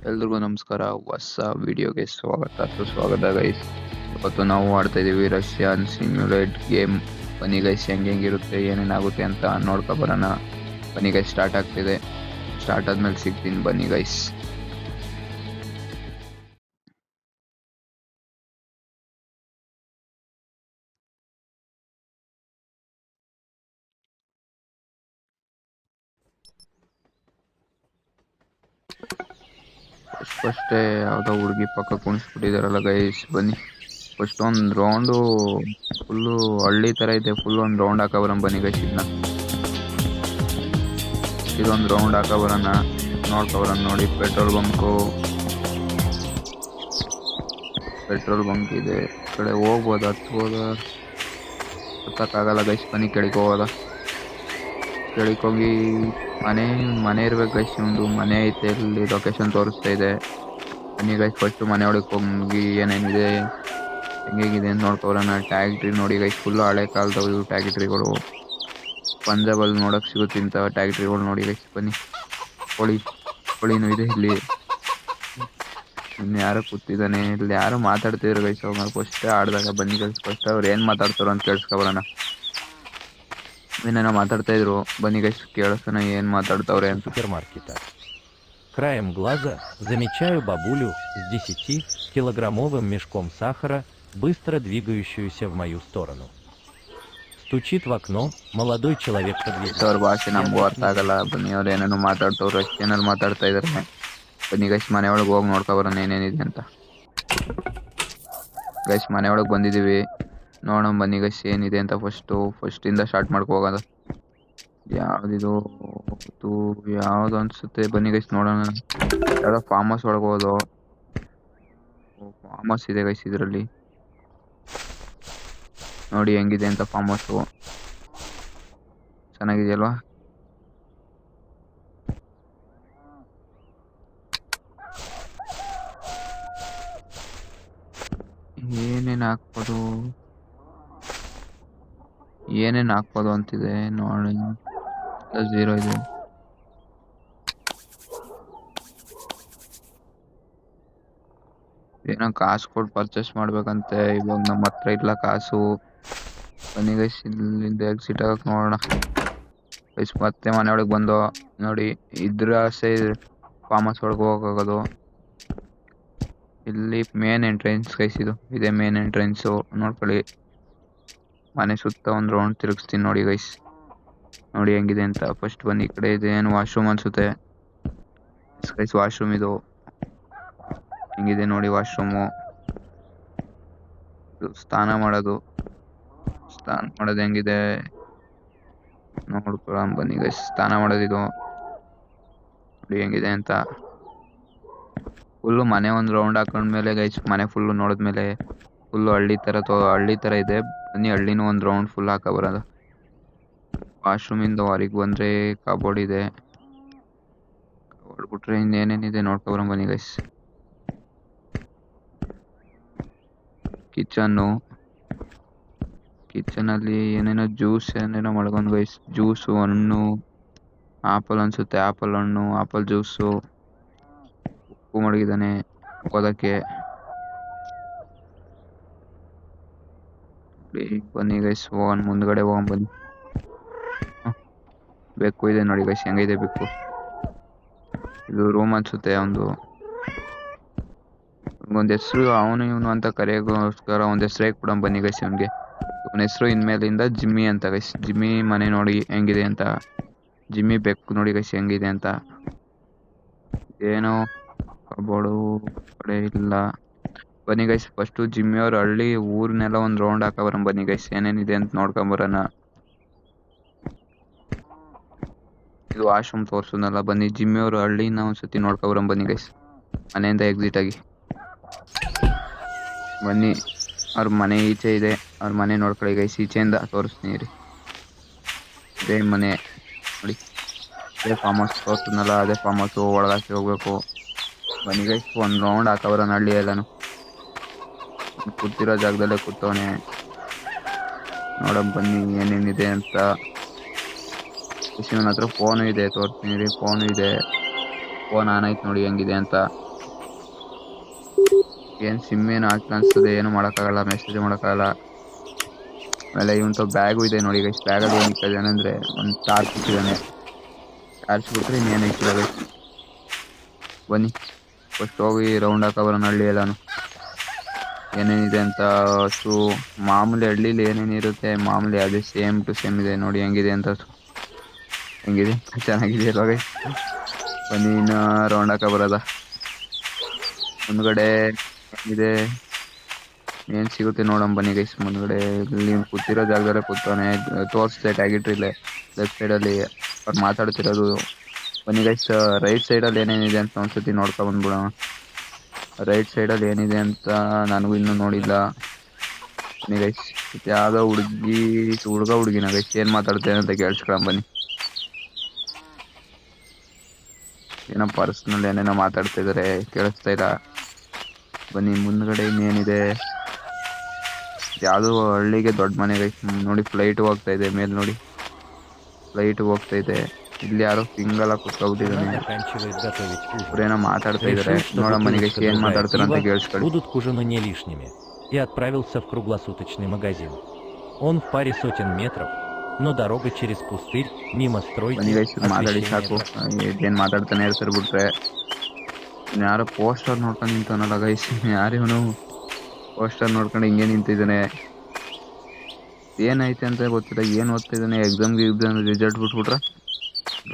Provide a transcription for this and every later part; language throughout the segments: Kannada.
ಎಲ್ರಿಗೂ ನಮಸ್ಕಾರ. ಹೊಸ ವಿಡಿಯೋಗೆ ಸುಸ್ವಾಗತ ಗೈಸ್. ಇವತ್ತು ನಾವು ಆಡ್ತಾ ಇದೀವಿ ರಷ್ಯನ್ ಸಿಮ್ಯುಲೇಟ್ ಗೇಮ್. ಬನ್ನಿ ಗೈಸ್, ಹೆಂಗಿರುತ್ತೆ ಏನೇನಾಗುತ್ತೆ ಅಂತ ನೋಡ್ಕೊಬರೋಣ. ಬನ್ನಿ ಗೈಸ್, ಸ್ಟಾರ್ಟ್ ಆಗ್ತಿದೆ. ಸ್ಟಾರ್ಟ್ ಆದ್ಮೇಲೆ ಸಿಗ್ತೀನಿ, ಬನ್ನಿ ಗೈಸ್. ಫಸ್ಟೇ ಯಾವುದೋ ಹುಡುಗಿ ಪಕ್ಕ ಕುಣಿಸ್ಬಿಟ್ಟಿದಾರಲ್ಲ ಗೈಸ್. ಬನ್ನಿ ಫಸ್ಟ್ ಒಂದು ರೌಂಡು ಫುಲ್ಲು ಹಳ್ಳಿ ಥರ ಇದೆ. ಫುಲ್ ಒಂದು ರೌಂಡ್ ಹಾಕೋಬರೋಣ ಬನ್ನಿ ಗೈಸ್. ಇದೊಂದು ರೌಂಡ್ ಹಾಕೋಬರೋಣ, ನೋಡ್ಕೊಬರೋಣ. ನೋಡಿ, ಪೆಟ್ರೋಲ್ ಬಂಕ್ ಇದೆ. ಈ ಕಡೆ ಹೋಗ್ಬೋದ, ಹತ್ಬೋದ ಗೊತ್ತಾಗಲ್ಲ ಗೈಸ್. ಬನ್ನಿ ಕೆಳಗೆ ಹೋಗೋದ. ಕೆಳಗೆ ಹೋಗಿ ಮನೆ ಇರ್ಬೇಕು ಗೈಸ್. ಒಂದು ಮನೆ ಐತೆ, ಇಲ್ಲಿ ಲೊಕೇಶನ್ ತೋರಿಸ್ತಾ ಇದೆ. ಬನ್ನಿ ಗೈಸ್, ಫಸ್ಟ್ ಮನೆ ಒಳಗೆ ಹೋಗಿ ಏನೇನಿದೆ ಹೆಂಗಿದೆ ಅಂತ ನೋಡ್ಕೊಬರೋಣ. ಟ್ಯಾಕ್ಟ್ರಿ ನೋಡಿ ಗೈಸ್, ಫುಲ್ಲು ಹಳೆ ಕಾಲದವು ಇವು ಟ್ಯಾಕ್ಟ್ರಿಗಳು. ಪಂಜಾಬಲ್ಲಿ ನೋಡೋಕೆ ಸಿಗುತ್ತೆ ಇಂಥ ಟ್ಯಾಕ್ಟ್ರಿಗಳು ನೋಡಿ ಗೈಸ್. ಬನ್ನಿ, ಕೋಳಿನೂ ಇದೆ ಇಲ್ಲಿ. ಇನ್ನು ಯಾರೋ ಕೂತಿದ್ದಾನೆ ಇಲ್ಲಿ, ಯಾರೋ ಮಾತಾಡ್ತಿದ್ರು ಗೈಸ್. ಅವಾಗ ಫಸ್ಟ್ ಆಡಿದಾಗ ಬನ್ನಿ ಗೈಸ್, ಫಸ್ಟ್ ಅವ್ರು ಏನು ಮಾತಾಡ್ತಾರೋ ಅಂತ ಕೇಳಿಸ್ಕೊಬರೋಣ. ಏನೇನೋ ಮಾತಾಡ್ತಾ ಇದ್ರು, ಬನ್ನಿ ಗೈಸ್ ಕೇಳಿಸೋಣ ಏನು ಮಾತಾಡ್ತಾವ್ರೆ ಅಂತ. Супермаркета. Краем глаза замечаю бабулю с 10-килограммовым мешком сахара, быстро двигающуюся в мою сторону. Стучит в окно молодой человек подъезжает. ಅವ್ರ ಭಾಷೆ ನಮಗೂ ಅರ್ಥ ಆಗಲ್ಲ. ಬನ್ನಿ, ಅವ್ರು ಏನೇನೋ ಮಾತಾಡ್ತವ್ರು, ರಷ್ಯನಲ್ಲಿ ಮಾತಾಡ್ತಾ ಇದಾರೆ. ಬನ್ನಿ ಗೈಸ್, ಮನೆ ಒಳಗೆ ಹೋಗಿ ನೋಡ್ಕೊಬರೋಣ ಏನೇನಿದೆ ಅಂತ. ಗೈಸ್, ಮನೆ ಒಳಗೆ ಬಂದಿದ್ದೀವಿ, ನೋಡೋಣ ಬನ್ನಿ ಗೈಸ್ ಏನಿದೆ ಅಂತ. ಫಸ್ಟಿಂದ ಸ್ಟಾರ್ಟ್ ಹೋಗೋದು. ಯಾವ್ದಿದು ಯಾವ್ದು ಅನ್ಸುತ್ತೆ, ಬನ್ನಿ ಗೈಸ್ ನೋಡೋಣ. ಯಾವ್ದೋ ಫಾರ್ಮ್ ಹೌಸ್ ಒಳಗೆ ಹೋಗೋದು. ಫಾರ್ಮ್ ಹೌಸ್ ಇದೆ ಗೈಸ್ ಇದರಲ್ಲಿ. ನೋಡಿ ಹೆಂಗಿದೆ ಅಂತ ಫಾರ್ಮ್ ಹೌಸು. ಚೆನ್ನಾಗಿದೆಯಲ್ವಾ? ಏನೇನು ಹಾಕ್ಬೋದು ಅಂತಿದೆ ನೋಡಿ. 0 ಇದೆ. ಏನೋ ಕಾಸು ಕೊಟ್ಟು ಪರ್ಚೇಸ್ ಮಾಡ್ಬೇಕಂತೆ. ಇವಾಗ ನಮ್ಮ ಹತ್ರ ಇಲ್ಲ ಕಾಸು. ಬನ್ನಿ ಗೈಸ್, ಇಲ್ಲಿಂದ ಎಕ್ಸಿಟ್ ಆಗಕ್ಕೆ ನೋಡೋಣ ಗೈಸ್. ಮತ್ತೆ ಮನೆ ಒಳಗೆ ಬಂದು ನೋಡಿ, ಇದ್ರ ಆಸೆ ಫಾರ್ಮ್ ಹೌಸ್ ಒಳಗೆ ಹೋಗೋದು. ಇಲ್ಲಿ ಮೇನ್ ಎಂಟ್ರೆನ್ಸ್ ಗೈಸ್, ಇದೇ ಮೇನ್ ಎಂಟ್ರೆನ್ಸು. ನೋಡ್ಕೊಳ್ಳಿ, ಮನೆ ಸುತ್ತ ಒಂದು ರೌಂಡ್ ತಿರುಗಿಸ್ತೀನಿ ನೋಡಿ ಗೈಸ್. ನೋಡಿ ಹೆಂಗಿದೆ ಅಂತ. ಫಸ್ಟ್ ಬನ್ನಿ, ಈ ಕಡೆ ಇದೆ ಏನು ವಾಶ್ರೂಮ್ ಅನ್ಸುತ್ತೆ ಗೈಸ್. ವಾಶ್ರೂಮ್ ಇದು ಹೆಂಗಿದೆ ನೋಡಿ. ವಾಶ್ರೂಮು ಸ್ನಾನ ಮಾಡೋದು ಹೆಂಗಿದೆ ನೋಡ್ಕೊಳ್ಳೋಣ ಬನ್ನಿ ಗೈಸ್. ಸ್ನಾನ ಮಾಡೋದಿದು ನೋಡಿ ಹೆಂಗಿದೆ ಅಂತ. ಫುಲ್ಲು ಮನೆ ಒಂದು ರೌಂಡ್ ಹಾಕೊಂಡ್ಮೇಲೆ ಗೈಸ್, ಮನೆ ಫುಲ್ಲು ನೋಡಿದ್ಮೇಲೆ ಫುಲ್ಲು ಹಳ್ಳಿ ಥರ ಇದೆ. ಬನ್ನಿ, ಹಳ್ಳಿನೂ ಒಂದು ರೌಂಡ್ ಫುಲ್ ಹಾಕಬರೋದು. ವಾಶ್ರೂಮಿಂದ ಹೊರಗೆ ಬಂದರೆ ಕಬೋರ್ಡ್ ಇದೆ. ಕಬೋರ್ಡ್ ಬಿಟ್ರೆ ಇನ್ನೇನೇನಿದೆ ನೋಡ್ಕೊಬರೋಣ ಬನ್ನಿ ಗೈಸ್. ಕಿಚನಲ್ಲಿ ಏನೇನೋ ಜ್ಯೂಸ್ ಏನೇನೋ ಮಾಡ್ಕೊಂಡು ಗೈಸ್. ಜ್ಯೂಸು, ಹಣ್ಣು, ಆಪಲ್ ಅನ್ಸುತ್ತೆ, ಆಪಲ್ ಹಣ್ಣು, ಆಪಲ್ ಜ್ಯೂಸು. ಉಪ್ಪು ಮಡಗಿದ್ದಾನೆ ಓದಕ್ಕೆ. ಬನ್ನಿ ಗೈಸ್, ಹೋಗೋಣ ಮುಂದ್ಗಡೆ ಹೋಗೋಣ ಬನ್ನಿ. ಬೆಕ್ಕು ಇದೆ ನೋಡಿ ಗೈಸ್, ಹೆಂಗಿದೆ ಬೆಕ್ಕು. ಇದು ರೂಮ್ ಅನ್ಸುತ್ತೆ. ಒಂದು ಹೆಸರು ಅವನು ಇವನು ಅಂತ ಕರೆಯೋಕ್ಕೋಸ್ಕರ ಒಂದು ಹೆಸರು ಕೊಡೋಣ ಬನ್ನಿ ಗೈಸ್ ಅವನಿಗೆ. ಅವನ ಹೆಸರು ಇನ್ಮೇಲಿಂದ ಜಿಮ್ಮಿ ಅಂತ ಗೈಸ್. ಜಿಮ್ಮಿ ಮನೆ ನೋಡಿ ಹೆಂಗಿದೆ ಅಂತ. ಜಿಮ್ಮಿ ಬೆಕ್ಕು ನೋಡಿ ಗೈಸ್ ಹೆಂಗಿದೆ ಅಂತ. ಏನೋ ಕಬೋರ್ಡು ಕಡೆ ಇಲ್ಲ. ಬನ್ನಿ ಗೈಸ್, ಫಸ್ಟು ಜಿಮ್ಮಿ ಅವ್ರ ಹಳ್ಳಿ ಊರನ್ನೆಲ್ಲ ಒಂದು ರೌಂಡ್ ಹಾಕೋಬರೋಣ ಬನ್ನಿ ಗೈಸ್. ಏನೇನಿದೆ ಅಂತ ನೋಡ್ಕೊಂಬರೋಣ. ಇದು ವಾಶ್ರೂಮ್ ತೋರಿಸೋದಲ್ಲ. ಬನ್ನಿ, ಜಿಮ್ಮಿ ಅವ್ರ ಹಳ್ಳಿನ ಒಂದ್ಸತಿ ನೋಡ್ಕೊಬರೋಣ ಬನ್ನಿ ಗೈಸ್. ಮನೆಯಿಂದ ಎಕ್ಸಿಟ್ ಆಗಿ ಬನ್ನಿ. ಅವ್ರ ಮನೆ ಈಚೆ ಇದೆ, ಅವ್ರ ಮನೆ ನೋಡ್ಕೊಳ್ಳಿ ಗೈಸ್. ಈಚೆಯಿಂದ ತೋರಿಸ್ತೀನಿ ರೀ. ಅದೇ ಮನೆ ನೋಡಿ, ಅದೇ ಫಾರ್ಮ್ ಹೌಸ್ ತೋರಿಸಿದ್ನಲ್ಲ, ಅದೇ ಫಾರ್ಮ್ ಹೌಸು. ಒಳಗಾಕಿ ಹೋಗ್ಬೇಕು ಬನ್ನಿ ಗೈಸ್. ಒಂದು ರೌಂಡ್ ಹಾಕಬರೋಣ ಹಳ್ಳಿ ಎಲ್ಲಾನು. ಕೂತಿರೋ ಜಾಗದಲ್ಲೇ ಕೂತವನೆ. ನೋಡೋಣ ಬನ್ನಿ ಏನೇನಿದೆ ಅಂತ. ಇವನ ಹತ್ರ ಫೋನು ಇದೆ, ತೋರಿಸ್ತೀನಿ ರೀ. ಫೋನು ಇದೆ. ಫೋನ್ ಆನ್ ಆಯ್ತು ನೋಡಿ ಹೆಂಗಿದೆ ಅಂತ. ಏನು ಸಿಮ್ ಏನು ಹಾಕಿ ಅನ್ಸ್ತದೆ, ಏನು ಮಾಡೋಕ್ಕಾಗಲ್ಲ, ಮೆಸೇಜ್ ಮಾಡೋಕ್ಕಾಗಲ್ಲ. ಆಮೇಲೆ ಇವಂತ ಬ್ಯಾಗು ಇದೆ ನೋಡಿ ಗೈಸ್. ಬ್ಯಾಗಲ್ಲಿ ಏನು ಇಟ್ಟಿದ್ದಾನೆ ಅಂದರೆ ಒಂದು ಟಾರ್ಚ್ ಇಟ್ಟಿದ್ದಾನೆ. ಟಾರ್ಚ್ ಬಿಟ್ರೆ ಇನ್ನೇನು ಇಟ್ಟಿಲ್ಲ ಗೈಸ್. ಬನ್ನಿ ಫಸ್ಟ್ ಹೋಗಿ ರೌಂಡ್ ಹಾಕೋಬರೋಣ ಹಳ್ಳಿ ಎಲ್ಲಾನು, ಏನೇನಿದೆ ಅಂತ. ಹಸು ಮಾಮೂಲಿ ಹಳ್ಳಿಲಿ ಏನೇನಿರುತ್ತೆ ಮಾಮೂಲಿ ಅದೇ ಸೇಮ್ ಟು ಸೇಮ್ ಇದೆ ನೋಡಿ. ಹೆಂಗಿದೆ ಅಂತ ಹೆಂಗಿದೆ ಚೆನ್ನಾಗಿದೆ ಅಲ್ವಾ ಗೈಸ್. ಬನ್ನಿ ಇನ್ನು ರೌಂಡ್ ಹಾಕೋ ಬರೋದ. ಮುಂದ್ಗಡೆ ಇದೆ ಏನ್ ಸಿಗುತ್ತೆ ನೋಡೋಣ ಬನ್ನಿ ಗೈಸ್. ಮುಂದ್ಗಡೆ ಇಲ್ಲಿ ಕೂತಿರೋ ಜಾಗದಲ್ಲೇ ಕೂತವನೆ, ತೋರಿಸ್ದೆ ಟ್ಯಾಗಿಟ್ರಿ ಇಲ್ಲೇ ಲೆಫ್ಟ್ ಸೈಡಲ್ಲಿ ಅವ್ರು ಮಾತಾಡ್ತಿರೋದು. ಬನ್ನಿ ಗೈಸ್ ರೈಟ್ ಸೈಡಲ್ಲಿ ಏನೇನಿದೆ ಅಂತ ಒಂದ್ಸತಿ ನೋಡ್ಕೊ ಬಂದ್ಬಿಡೋಣ. ರೈಟ್ ಸೈಡಲ್ಲಿ ಏನಿದೆ ಅಂತ ನನಗೂ ಇನ್ನೂ ನೋಡಿಲ್ಲ. ಬನ್ನಿ ಗೈಸ್ ಯಾವುದೋ ಹುಡುಗಿನ ಗೈಸ್ ಏನು ಮಾತಾಡ್ತೇನೆ ಅಂತ ಕೇಳಿಸ್ಕೊಳ ಬನ್ನಿ. ಏನೋ ಪರ್ಸ್ನಲ್ ಏನೇನೋ ಮಾತಾಡ್ತಾ ಇದಾರೆ, ಕೇಳಿಸ್ತಾ ಇಲ್ಲ. ಬನ್ನಿ ಮುಂದ್ಗಡೆ ಇನ್ನೇನಿದೆ, ಯಾವುದೋ ಹಳ್ಳಿಗೆ ದೊಡ್ಡ ಮನೆ ಗೈಸ್. ನೋಡಿ ಫ್ಲೈಟ್ ಹೋಗ್ತಾ ಇದೆ ಮೇಲೆ ನೋಡಿ, ಫ್ಲೈಟ್ ಹೋಗ್ತಾ ಇದೆ. ಇಲ್ಲಿ ಯಾರೋ ಸಿಂಗಲ್ ಆಗಿ ಕುತ್ಕೊಬಿಟ್ಟಿದ್ದಾನೆ, заканчивает готовить ужин. ಅವ್ರೇನೋ ಮಾತಾಡ್ತಾ ಇದಾರೆ. Решил, что ನೋಡೋಣ ಬನ್ನಿ ಗೈಸ್ бутылочка ಏನ್ другая ಮಾತಾಡ್ತಾರೆ ಅಂತ пива ಕೇಳಿಸ್ಕೊಳ್ಳಿ. будут к ужину не лишними, и отправился в круглосуточный магазин. Он в паре сотен метров, но дорога через пустырь, мимо стройки, ಬನ್ನಿ ಗೈಸ್ ಮಾತಾಡಿ ಸಾಕು, освещения. ಏನ್ ಮಾತಾಡ್ತಾನೆ ಇರ್ತಾರೆ ಬಿಟ್ರೆ. ಯಾರೋ ಪೋಸ್ಟರ್ ನೋಡ್ಕೊಂಡು ನಿಂತವನಲ್ಲ ಗೈಸ್, ಯಾರಿವನು ಪೋಸ್ಟರ್ ನೋಡ್ಕೊಂಡು ಹಿಂಗೆ ನಿಂತಿದ್ದಾನೆ. ಏನೈತೆ ಅಂತ ಗೊತ್ತಿಲ್ಲ, ಏನು ಓದ್ತಾ ಇದ್ದಾನೆ. ಎಕ್ಸಾಮ್ಗೆ ರಿಸಲ್ಟ್ ಬಿಟ್ಬಿಟ್ರ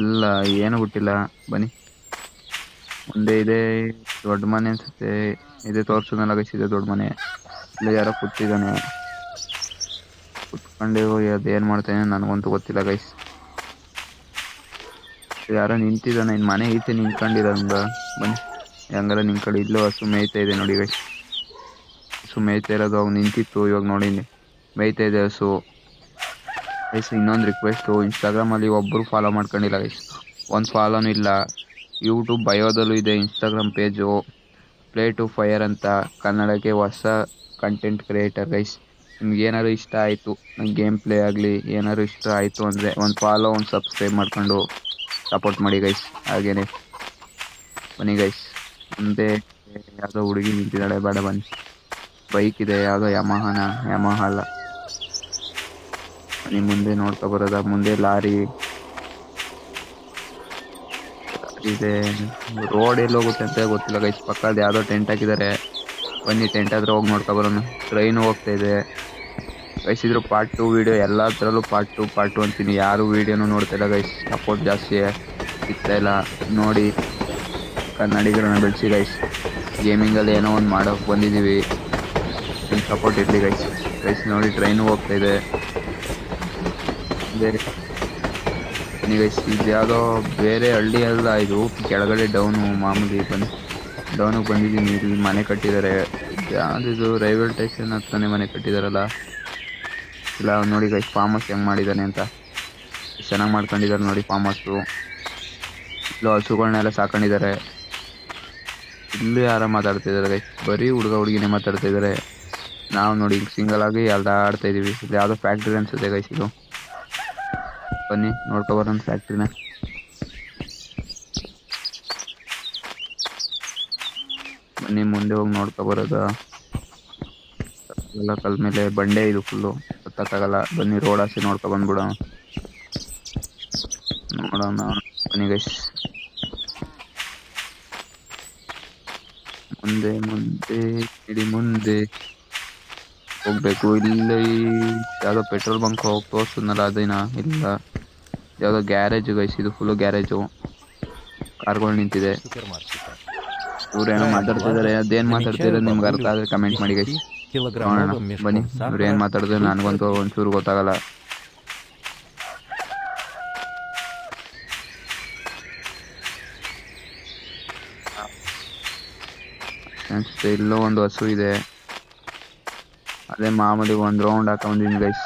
ಇಲ್ಲ, ಏನು ಬಿಟ್ಟಿಲ್ಲ. ಬನ್ನಿ ಮುಂದೆ ಇದೆ ದೊಡ್ಡ ಮನೆ ಅನ್ಸುತ್ತೆ, ಇದೆ ತೋರ್ಸೋದಲ್ಲ ಗೈಸ್, ಇದೆ ದೊಡ್ಡ ಮನೆ. ಇಲ್ಲ ಯಾರೋ ಕೂತಿದ್ದಾನೆ, ಕುತ್ಕೊಂಡು ಅದೇನು ಮಾಡ್ತಾನೆ ನನಗಂತೂ ಗೊತ್ತಿಲ್ಲ ಗೈಸ್. ಯಾರೋ ನಿಂತಿದ್ದಾನೆ, ಇನ್ನು ಮನೆ ಐತೆ ನಿಂತ್ಕೊಂಡಿರಂಗ. ಬನ್ನಿ ಹೆಂಗಾರ ನಿಂತ್ಕೊಂಡು. ಇಲ್ಲೂ ಹಸು ಮೇಯ್ತಾ ಇದೆ ನೋಡಿ ಗೈಸ್. ಹಸು ಮೇಯ್ತಾ ಇರೋದು ಅವಾಗ ನಿಂತಿತ್ತು, ಇವಾಗ ನೋಡಿ ಮೇಯ್ತಾ ಇದೆ ಹಸು ಗೈಸ್. ಇನ್ನೊಂದು ರಿಕ್ವೆಸ್ಟು, ಇನ್ಸ್ಟಾಗ್ರಾಮಲ್ಲಿ ಒಬ್ಬರು ಫಾಲೋ ಮಾಡ್ಕೊಂಡಿಲ್ಲ ಗೈಸ್, ಒಂದು ಫಾಲೋನೂ ಇಲ್ಲ. ಯೂಟ್ಯೂಬ್ ಬಯೋದಲ್ಲೂ ಇದೆ Instagram page, play to fire ಅಂತ, ಕನ್ನಡಕ್ಕೆ ಹೊಸ ಕಂಟೆಂಟ್ ಕ್ರಿಯೇಟರ್ ಗೈಸ್. ನಿಮ್ಗೆ ಏನಾದ್ರು ಇಷ್ಟ ಆಯಿತು, ಗೇಮ್ ಪ್ಲೇ ಆಗಲಿ ಏನಾದ್ರು ಇಷ್ಟ ಆಯಿತು ಅಂದರೆ ಒಂದು ಫಾಲೋ ಒಂದು ಸಬ್ಸ್ಕ್ರೈಬ್ ಮಾಡ್ಕೊಂಡು ಸಪೋರ್ಟ್ ಮಾಡಿ ಗೈಸ್. ಹಾಗೇನೆ ಬನ್ನಿ ಗೈಸ್, ಮುಂದೆ ಯಾವುದೋ ಹುಡುಗಿ ನಿಂತಿದ್ದಾಳೆ, ಬೇಡ ಬನ್ನಿ. ಬೈಕ್ ಇದೆ, ಯಾವುದೋ ಯಮಹ ಅಲ್ಲ. ಬನ್ನಿ ಮುಂದೆ ನೋಡ್ಕೊ ಬರೋದ. ಮುಂದೆ ಲಾರಿ ಇದೆ, ರೋಡ್ ಎಲ್ಲಿ ಹೋಗುತ್ತೆ ಅಂತ ಗೊತ್ತಿಲ್ಲ ಗೈಸ್. ಪಕ್ಕದ ಯಾವುದೋ ಟೆಂಟ್ ಹಾಕಿದ್ದಾರೆ, ಬನ್ನಿ ಟೆಂಟ್ ಹತ್ರ ಹೋಗಿ ನೋಡ್ಕೊ ಬರೋಣ. ಟ್ರೈನು ಹೋಗ್ತಾ ಇದೆ ಗೈಸ್. ಇದ್ರ ಪಾರ್ಟ್ 2 ವೀಡಿಯೋ ಎಲ್ಲದರಲ್ಲೂ ಪಾರ್ಟ್ ಟು ಅಂತೀನಿ. ಯಾರು ವೀಡಿಯೋನು ನೋಡ್ತಾ ಇಲ್ಲ ಗೈಸ್, ಸಪೋರ್ಟ್ ಜಾಸ್ತಿ ಸಿಗ್ತಾ ಇಲ್ಲ. ನೋಡಿ ಕನ್ನಡಿಗರನ್ನ ಬೆಳೆಸಿ ಗೈಸ್, ಗೇಮಿಂಗಲ್ಲಿ ಏನೋ ಒಂದು ಮಾಡೋಕೆ ಬಂದಿದ್ದೀವಿ, ನಿಮ್ಮ ಸಪೋರ್ಟ್ ಇರಲಿ ಗೈಸ್. ನೋಡಿ ಟ್ರೈನು ಹೋಗ್ತಾ ಇದೆ. ಬನ್ನಿ ಗೈಸ್, ಇದು ಯಾವುದೋ ಬೇರೆ ಹಳ್ಳಿ ಅಲ್ಲ, ಇದು ಕೆಳಗಡೆ ಡೌನು ಮಾಮೂಲಿ. ಬನ್ನಿ ಡೌನಿಗೆ ಬಂದಿದ್ದೀನಿ. ಇಲ್ಲಿ ಮನೆ ಕಟ್ಟಿದ್ದಾರೆ, ಯಾವುದಿದು ರೈಲ್ವೆ ಸ್ಟೇಷನ್ ಹತ್ರನೇ ಮನೆ ಕಟ್ಟಿದಾರಲ್ಲ. ಇಲ್ಲ ನೋಡಿ ಗೈಸ್ ಫಾರ್ಮ್ ಹೌಸ್ ಹೆಂಗೆ ಮಾಡಿದ್ದಾನೆ ಅಂತ, ಚೆನ್ನಾಗಿ ಮಾಡ್ಕೊಂಡಿದ್ದಾರೆ ನೋಡಿ ಫಾರ್ಮ್ ಹೌಸು. ಇಲ್ಲೂ ಹಸುಗಳನ್ನೆಲ್ಲ ಸಾಕೊಂಡಿದ್ದಾರೆ. ಇಲ್ಲೂ ಯಾರೋ ಮಾತಾಡ್ತಿದ್ದಾರೆ ಗೈಸ್, ಬರೀ ಹುಡುಗಿನೇ ಮಾತಾಡ್ತಾ ಇದ್ದಾರೆ. ನಾವು ನೋಡಿ ಸಿಂಗಲ್ ಆಗಿ ಆಡ್ತಾ ಇದೀವಿ. ಇದು ಯಾವುದೋ ಫ್ಯಾಕ್ಟ್ರಿ ಅನ್ಸುತ್ತೆ ಗೈಸ್ ಇದು. ಬನ್ನಿ ನೋಡ್ಕೊ ಬರೋಣ ಫ್ಯಾಕ್ಟ್ರಿನ. ಬನ್ನಿ ಮುಂದೆ ಹೋಗಿ ನೋಡ್ಕೊ ಬರೋದ. ಎಲ್ಲ ಕಲ್ ಮೇಲೆ ಬಂಡೆ ಇದು ಫುಲ್ಲು, ಗೊತ್ತಾಗಲ್ಲ. ಬನ್ನಿ ರೋಡ್ ಆಸೆ ನೋಡ್ಕೊ ಬಂದ್ಬಿಡೋಣ. ಬನ್ನಿ ಗೈಸ್, ಮುಂದೆ ಹೋಗ್ಬೇಕು. ಇಲ್ಲಿ ಯಾವುದೋ ಪೆಟ್ರೋಲ್ ಬಂಕ್ ಹೋಗಿ ತೋರಿಸಿದ್ನಲ್ಲ ಅದೇನಾ, ಇಲ್ಲ ಯಾವುದೋ ಗ್ಯಾರೇಜ್ ಗೈಸ್. ಇದು ಫುಲ್ಲು ಗ್ಯಾರೇಜು, ಕಾರ್ಗಳು ನಿಂತಿದೆ. ಇವ್ರೇನೋ ಮಾತಾಡ್ತಿದ್ದಾರೆ, ಅದೇನು ಮಾತಾಡ್ತಿದ್ದಾರೆ ನಿಮ್ಗೆ ಅರ್ಥ ಆದರೆ ಕಮೆಂಟ್ ಮಾಡಿ ಗೈಸ್. ನೋಡೋಣ ಬನ್ನಿ ಇವ್ರು ಏನು ಮಾತಾಡಿದ್ರೆ ನನಗಂತೂ ಒಂಚೂರು ಗೊತ್ತಾಗಲ್ಲ. ಇಲ್ಲೋ ಒಂದು ಹಸು ಇದೆ, ಅದೇ ಮಾಮೂಲಿ ಒಂದು ರೌಂಡ್ ಹಾಕ ಬಂದಿದ್ದೀನಿ ಗೈಸ್.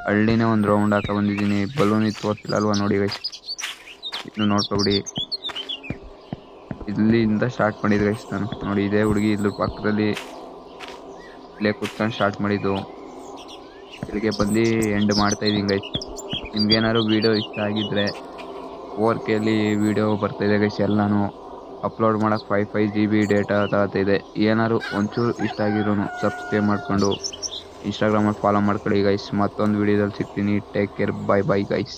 ಹಳ್ಳಿನೇ ಒಂದು ರೌಂಡ್ ಹಾಕ ಬಂದಿದ್ದೀನಿ. ಬಲೂನ್ ಇದು ತೋರಿಸಿಲ್ಲ ಅಲ್ವಾ ನೋಡಿ ಗೈಸ್, ಇನ್ನು ನೋಡ್ಕೊಬಿಡಿ. ಇಲ್ಲಿಂದ ಸ್ಟಾರ್ಟ್ ಮಾಡಿದ್ದು ಗೈಸ್ ನಾನು. ನೋಡಿ ಇದೇ ಹುಡುಗಿ ಇದ್ರ ಪಕ್ಕದಲ್ಲಿ ಇಲ್ಲೇ ಕುತ್ಕೊಂಡು ಸ್ಟಾರ್ಟ್ ಮಾಡಿದ್ದು. ಇಲ್ಲಿಗೆ ಬಂದು ಎಂಡ್ ಮಾಡ್ತಾ ಇದ್ದೀನಿ ಗೈಸ್. ನಿಮ್ಗೇನಾದ್ರು ವೀಡಿಯೋ ಇಷ್ಟ ಆಗಿದ್ರೆ 4Kಲಿ ವೀಡಿಯೋ ಬರ್ತಾಯಿದೆ ಗೈಸ್ ಎಲ್ಲಾನು. ಅಪ್ಲೋಡ್ ಮಾಡೋಕ್ಕೆ 5 GB ಡೇಟಾ ತಗತ್ತಿದೆ. ಏನಾದ್ರು ಒಂಚೂರು ಇಷ್ಟ ಆಗಿರೋ ಸಬ್ಸ್ಕ್ರೈಬ್ ಮಾಡ್ಕೊಂಡು ಇನ್ಸ್ಟಾಗ್ರಾಮಲ್ಲಿ ಫಾಲೋ ಮಾಡ್ಕೊಳ್ಳಿ ಗೈಸ್. ಮತ್ತೊಂದು ವಿಡಿಯೋದಲ್ಲಿ ಸಿಗ್ತೀನಿ. Take care, bye bye guys.